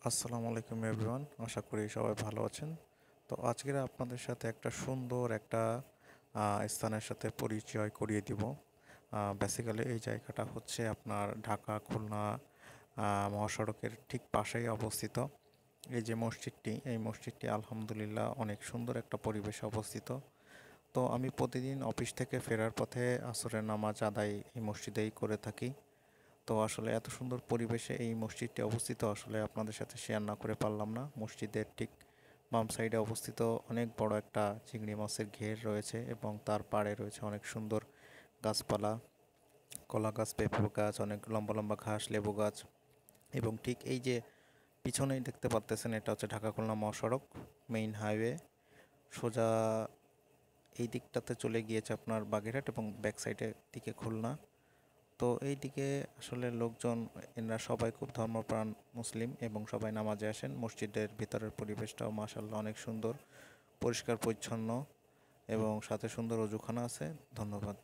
আসসালামু আলাইকুম এভরিওয়ান, আশা করি সবাই ভালো আছেন। তো আজকের আপনাদের সাথে একটা সুন্দর একটা স্থানের সাথে পরিচয় করিয়ে দিব। বেসিক্যালি এই জায়গাটা হচ্ছে আপনার ঢাকা খুলনা মহাসড়কের ঠিক পাশেই অবস্থিত। এই যে মসজিদটি, এই মসজিদটি আলহামদুলিল্লাহ অনেক সুন্দর একটা পরিবেশে অবস্থিত। তো আমি প্রতিদিন অফিস থেকে ফেরার পথে আসরের নামাজ আদায় এই মসজিদেই করে থাকি। তো আসলে এত সুন্দর পরিবেশে এই মসজিদটি অবস্থিত, আসলে আপনাদের সাথে শেয়ার না করে পারলাম না। মসজিদের ঠিক বাম সাইডে অবস্থিত অনেক বড় একটা চিংড়ি মাছের ঘের রয়েছে এবং তার পাড়ে রয়েছে অনেক সুন্দর গাছপালা, কলা গাছ, পেঁপে গাছ, অনেক লম্বা লম্বা ঘাস, লেবু গাছ। এবং ঠিক এই যে পিছনেই দেখতে পাচ্তেছেন, এটা হচ্ছে ঢাকা খুলনা মহাসড়ক, মেইন হাইওয়ে। সোজা এই দিকটাতে চলে গিয়েছে আপনার বাগেরহাট এবং ব্যাক সাইডের দিকে খুলনা। তো এই দিকে আসলে লোকজন, এনারা সবাই খুব ধর্মপ্রাণ মুসলিম এবং সবাই নামাজে আসেন। মসজিদের ভিতরের পরিবেশটাও মাশাআল্লাহ অনেক সুন্দর, পরিষ্কার পরিচ্ছন্ন এবং সাথে সুন্দর অজুখানা আছে। ধন্যবাদ।